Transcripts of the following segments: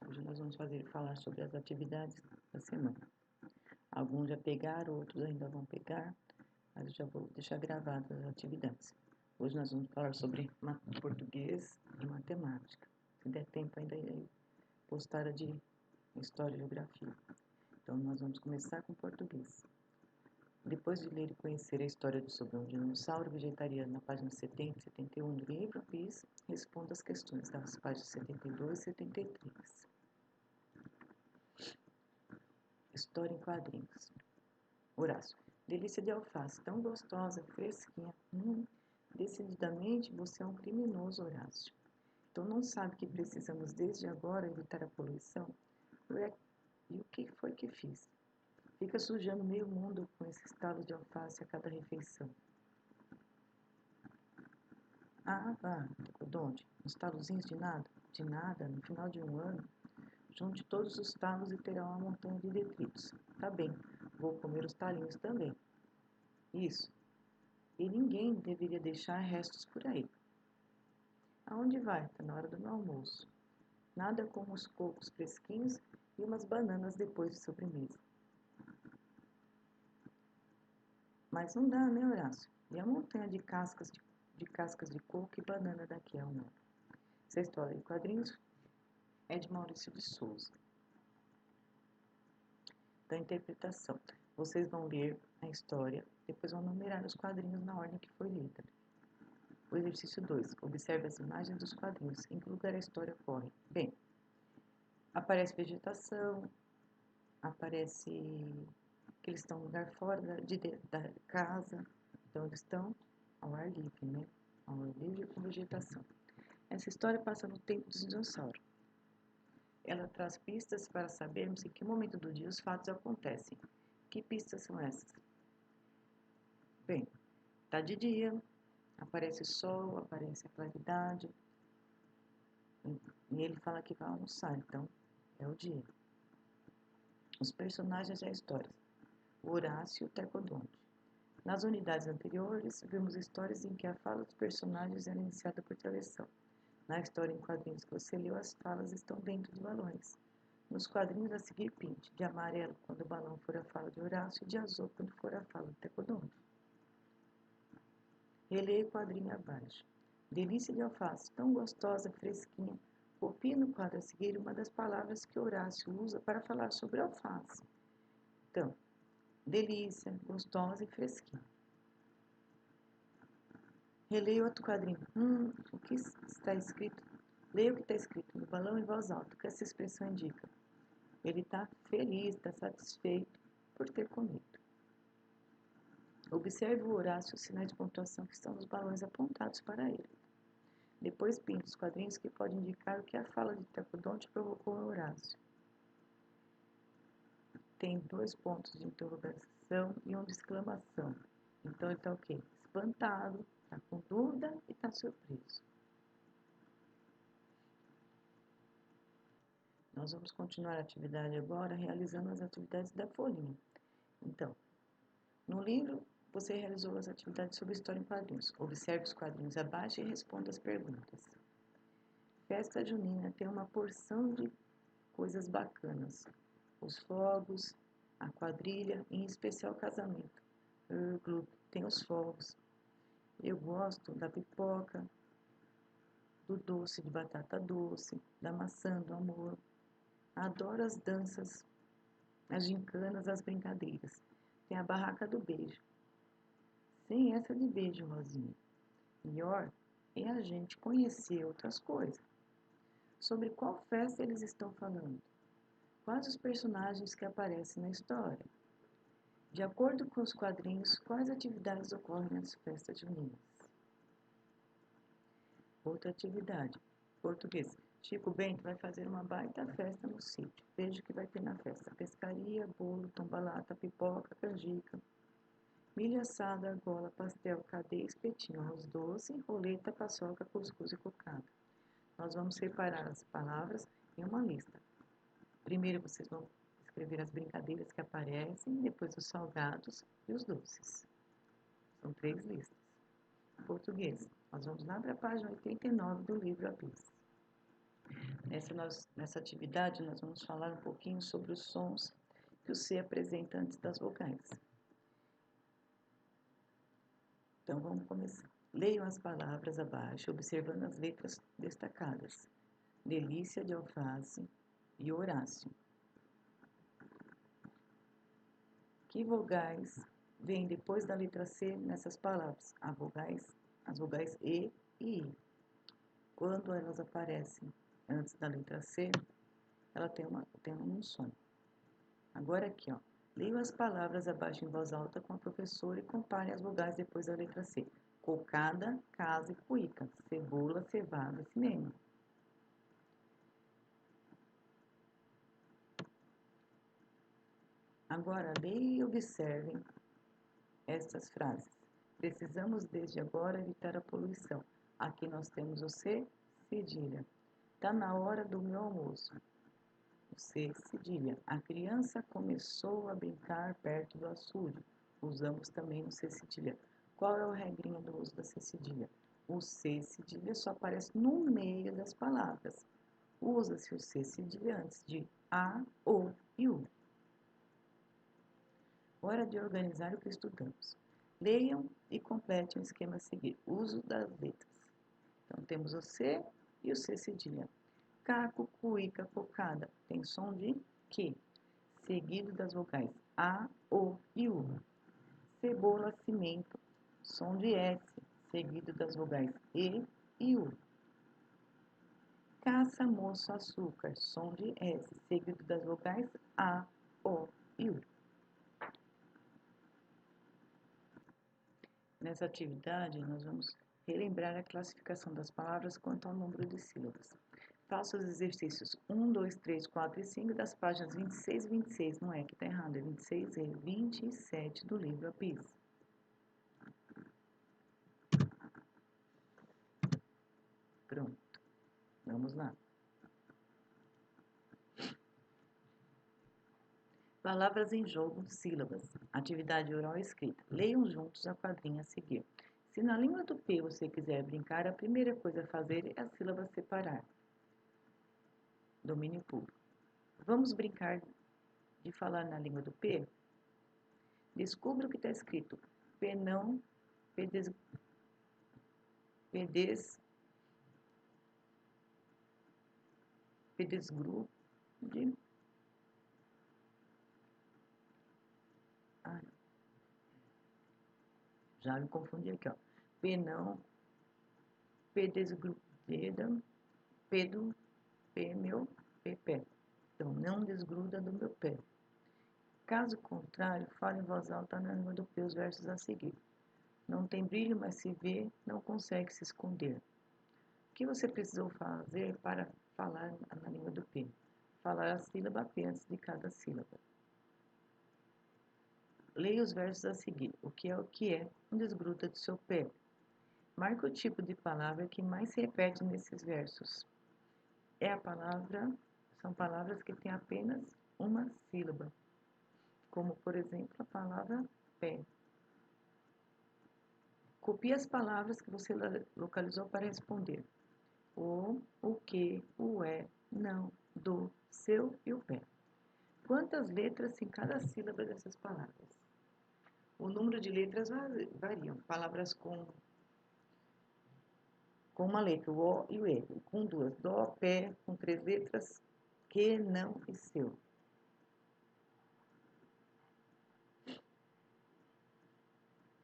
Hoje nós vamos falar sobre as atividades da semana. Alguns já pegaram, outros ainda vão pegar, mas eu já vou deixar gravadas as atividades. Hoje nós vamos falar sobre português e matemática. Se der tempo ainda irei postar a de história e geografia. Então nós vamos começar com português. Depois de ler e conhecer a história sobre um dinossauro vegetariano na página 70 e 71 do livro PIS, responda as questões das páginas 72 e 73. História em quadrinhos. Horácio. Delícia de alface, tão gostosa, fresquinha. Decididamente você é um criminoso, Horácio. Então não sabe que precisamos desde agora evitar a poluição? E o que foi que fiz? Fica sujando meio mundo com esses talos de alface a cada refeição. Ah, vá, Tecodonte, uns talozinhos de nada? De nada, no final de um ano. Junte todos os talos e terá uma montanha de detritos. Tá bem, vou comer os talinhos também. Isso. E ninguém deveria deixar restos por aí. Aonde vai? Tá na hora do meu almoço. Nada como os cocos fresquinhos e umas bananas depois de sobremesa. Mas não dá, né, Horácio? E a montanha de cascas de coco e banana daqui a um ano? Essa história em quadrinhos é de Maurício de Souza. Da interpretação. Vocês vão ler a história, depois vão numerar os quadrinhos na ordem que foi lida. O exercício 2. Observe as imagens dos quadrinhos. Em que lugar a história ocorre? Bem, aparece vegetação, aparece que eles estão em um lugar fora da casa, então eles estão ao ar livre, né? Ao ar livre com vegetação. Essa história passa no tempo dos dinossauros. Ela traz pistas para sabermos em que momento do dia os fatos acontecem. Que pistas são essas? Bem, tá de dia, aparece o sol, aparece a claridade, e ele fala que vai almoçar, então é o dia. Os personagens da história. O Horácio e o Tecodonte. Nas unidades anteriores, vimos histórias em que a fala dos personagens era iniciada por travessão. Na história em quadrinhos que você leu, as falas estão dentro dos balões. Nos quadrinhos a seguir, pinte de amarelo quando o balão for a fala de Horácio e de azul quando for a fala do Tecodonte. Releia o quadrinho abaixo. Delícia de alface, tão gostosa, fresquinha. Copie no quadro a seguir uma das palavras que Horácio usa para falar sobre alface. Então, delícia, gostosa e fresquinha. Releia outro quadrinho. O que está escrito? Leia o que está escrito no balão em voz alta. O que essa expressão indica? Ele está feliz, está satisfeito por ter comido. Observe o Horácio os sinais de pontuação que estão nos balões apontados para ele. Depois pinte os quadrinhos que podem indicar o que a fala de Tecodonte provocou em Horácio. Tem 2 pontos de interrogação e um de exclamação. Então ele está o quê? Espantado, está com dúvida e está surpreso. Nós vamos continuar a atividade agora realizando as atividades da folhinha. Então, no livro você realizou as atividades sobre história em quadrinhos. Observe os quadrinhos abaixo e responda as perguntas. Festa junina tem uma porção de coisas bacanas. Os fogos, a quadrilha, em especial o casamento. Tem os fogos. Eu gosto da pipoca, do doce de batata doce, da maçã do amor. Adoro as danças, as gincanas, as brincadeiras. Tem a barraca do beijo. Sem essa de beijo, Rosinha. Melhor é a gente conhecer outras coisas. Sobre qual festa eles estão falando? Quais os personagens que aparecem na história? De acordo com os quadrinhos, quais atividades ocorrem nas festas juninas? Outra atividade. Português. Chico Bento vai fazer uma baita festa no sítio. Veja o que vai ter na festa. Pescaria, bolo, tombalata, pipoca, canjica, milho assado, argola, pastel, cadeia, espetinho, arroz doce, roleta, paçoca, cuscuz e cocada. Nós vamos separar as palavras em uma lista. Primeiro vocês vão escrever as brincadeiras que aparecem, depois os salgados e os doces. São 3 listas. Português. Nós vamos lá para a página 89 do livro Abis. Nessa atividade, nós vamos falar um pouquinho sobre os sons que o C apresenta antes das vogais. Então, vamos começar. Leiam as palavras abaixo, observando as letras destacadas. Delícia de alface e Horácio. Que vogais vêm depois da letra C nessas palavras? As vogais E e I. Quando elas aparecem antes da letra C, ela tem um som. Agora aqui, ó. Leiam as palavras abaixo em voz alta com a professora e compare as vogais depois da letra C. Cocada, casa e cuíca. Cebola, cevada, cinema. Agora, leiam e observem estas frases. Precisamos desde agora evitar a poluição. Aqui nós temos o C, cedilha. Tá na hora do meu almoço. O C, cedilha. A criança começou a brincar perto do açude. Usamos também o C, cedilha. Qual é a regrinha do uso da C, cedilha? O C, cedilha só aparece no meio das palavras. Usa-se o C, cedilha antes de A, O e U. Hora de organizar o que estudamos. Leiam e completem o esquema a seguir. Uso das letras. Então, temos o C e o C cedilha. Caco, cuíca, cocada. Tem som de Q, seguido das vogais A, O e U. Cebola, cimento. Som de S, seguido das vogais E U. Caça, moço, açúcar. Som de S, seguido das vogais A, O e U. Nessa atividade, nós vamos relembrar a classificação das palavras quanto ao número de sílabas. Faça os exercícios 1, 2, 3, 4 e 5 das páginas 26 e 26. Não é que está errado, é 26 e 27 do livro A Pis. Pronto, vamos lá. Palavras em jogo, sílabas. Atividade oral e escrita. Leiam juntos a quadrinha a seguir. Se na língua do P você quiser brincar, a primeira coisa a fazer é a sílaba separar. Domínio público. Vamos brincar de falar na língua do P? Descubra o que está escrito. Penão, pedesgrude. Já me confundi aqui, ó. Penão, pedesgrudeda, pedo, pé, meu, pé. Então, não desgruda do meu pé. Caso contrário, fale em voz alta na língua do P os versos a seguir. Não tem brilho, mas se vê, não consegue se esconder. O que você precisou fazer para falar na língua do P? Falar a sílaba P antes de cada sílaba. Leia os versos a seguir. O que é, não desgruda do seu pé. Marque o tipo de palavra que mais se repete nesses versos. São palavras que têm apenas uma sílaba, como, por exemplo, a palavra pé. Copie as palavras que você localizou para responder. O que, o é, não, do, seu e o pé. Quantas letras tem cada sílaba dessas palavras? O número de letras variam. Palavras com uma letra, o O e o E. Com duas, dó, pé, com 3 letras, que, não e seu.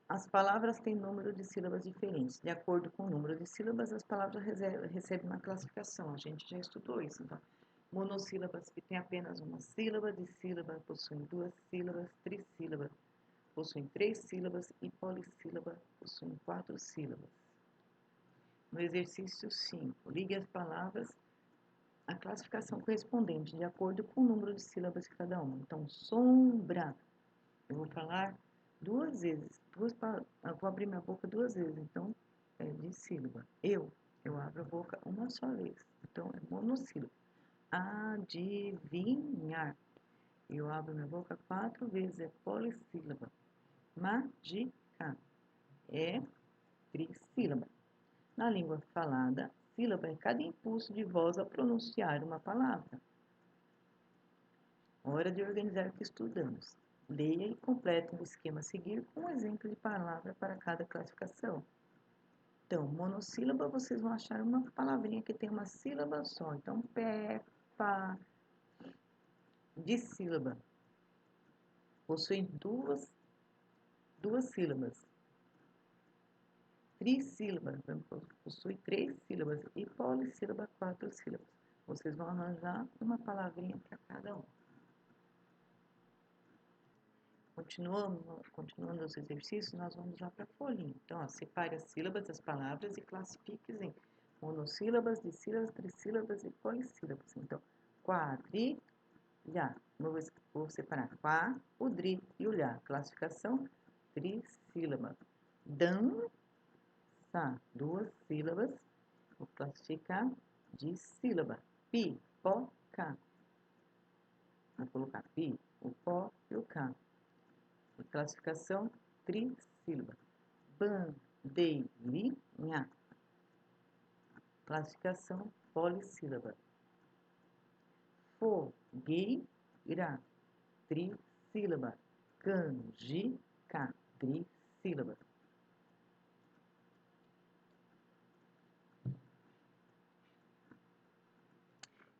As palavras têm número de sílabas diferentes. De acordo com o número de sílabas, as palavras recebem uma classificação. A gente já estudou isso. Então, monossílabas que têm apenas uma sílaba, dissílaba possuem 2 sílabas, trissílaba possuem 3 sílabas e polissílaba possuem 4 sílabas. No exercício 5, ligue as palavras à classificação correspondente, de acordo com o número de sílabas de cada uma. Então, sombra, eu vou falar 2 vezes, eu vou abrir minha boca 2 vezes, então é dissílaba. Eu abro a boca uma só vez, então é monossílaba. Adivinhar, eu abro minha boca 4 vezes, é polissílaba. Mágica, é trissílaba. Na língua falada, Sílaba é cada impulso de voz ao pronunciar uma palavra. Hora de organizar o que estudamos. Leia e complete o esquema a seguir com um exemplo de palavra para cada classificação. Então, monossílaba, vocês vão achar uma palavrinha que tem uma sílaba só. Então, pé, pá. Dissílaba. Possui duas sílabas. Trissílaba, possui 3 sílabas. E polissílaba, 4 sílabas. Vocês vão arranjar uma palavrinha para cada um. Continuando os exercícios, nós vamos lá para a folhinha. Então, ó, separe as sílabas das palavras e classifique em monossílabas, dissílabas, trissílabas e polissílabas. Então, quadrilha. Vou separar quá, o dri e o lhá. Classificação, trissílaba. Dança, 2 sílabas. Vou classificar de sílaba. Pipoca. Vou colocar pi, o pó e o cá. Classificação trissílaba. Bandeirinha. Classificação polissílaba. Fogueira. Trissílaba. Canjica. Trissílaba.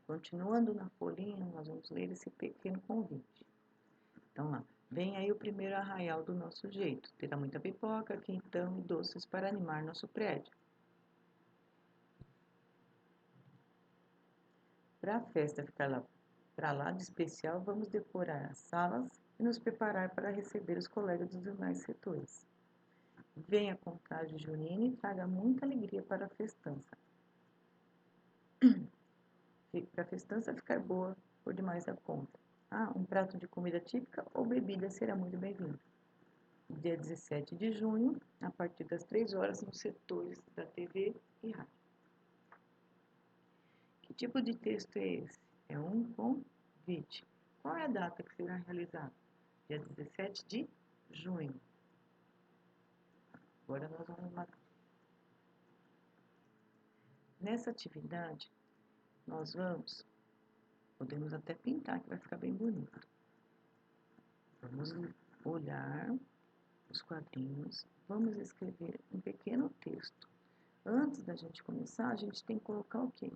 Continuando na folhinha, nós vamos ler esse pequeno convite. Então, lá. Vem aí o primeiro arraial do nosso jeito. Terá muita pipoca, quentão e doces para animar nosso prédio. Para a festa ficar para lá de especial, vamos decorar as salas e nos preparar para receber os colegas dos demais setores. Venha com traje junino e traga muita alegria para a festança. Para a festança ficar boa por demais da conta. Um prato de comida típica ou bebida será muito bem-vindo. Dia 17 de junho, a partir das 3 horas, nos setores da TV e rádio. Que tipo de texto é esse? É um convite. Qual é a data que será realizado? Dia 17 de junho. Agora nós vamos lá. Nessa atividade, podemos até pintar, que vai ficar bem bonito. Vamos olhar os quadrinhos, vamos escrever um pequeno texto. Antes da gente começar, a gente tem que colocar o quê?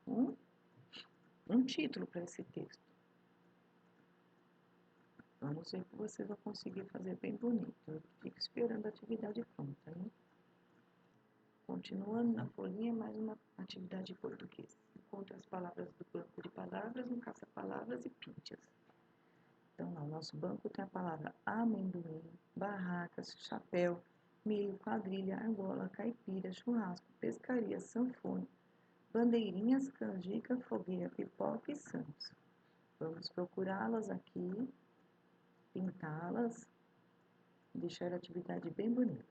Um título para esse texto. Vamos ver que vocês vão conseguir fazer bem bonito. Eu fico esperando a atividade pronta, hein? Continuando na folhinha, mais uma atividade de português. Encontre as palavras do banco de palavras no caça-palavras e pinte-as. Então, lá, o nosso banco tem a palavra amendoim, barracas, chapéu, milho, quadrilha, argola, caipira, churrasco, pescaria, sanfone, bandeirinhas, canjica, fogueira, pipoca e santos. Vamos procurá-las aqui, pintá-las e deixar a atividade bem bonita.